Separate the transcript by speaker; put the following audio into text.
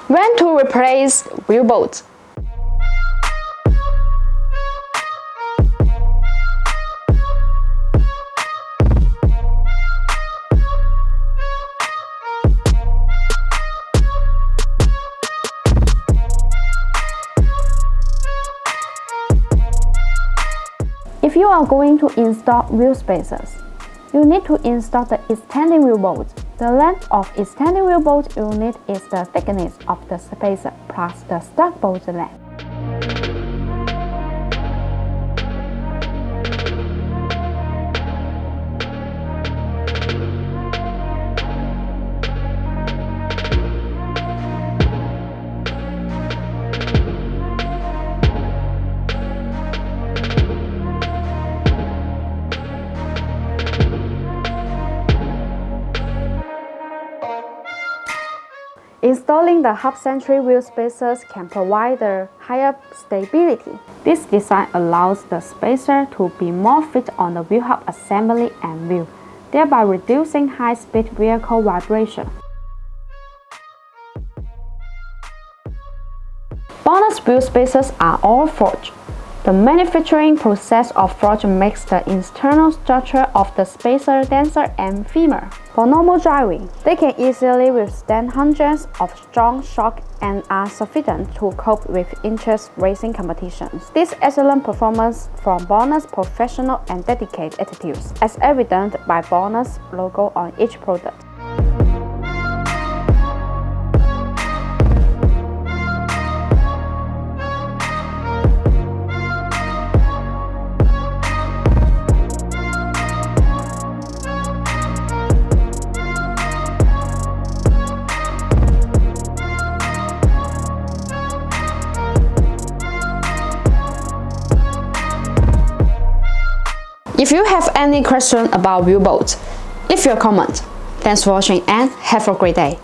Speaker 1: When to replace wheel bolts? If you are going to install wheel spacers, you need to install the extending wheel bolt. The length of extending wheel bolt unit is the thickness of the spacer plus the stock bolt length. Installing the half-century wheel spacers can provide a higher stability. This design allows the spacer to be more fit on the wheel hub assembly and wheel, thereby reducing high-speed vehicle vibration. BONOSS wheel spacers are all forged. The manufacturing process of forge makes the internal structure of the spacer denser and firmer. For normal driving, they can easily withstand hundreds of strong shocks and are sufficient to cope with intense racing competitions. This excellent performance from BONOSS professional and dedicated attitudes, as evident by BONOSS logo on each product. If you have any question about wheel bolts, leave your comment. Thanks for watching and have a great day.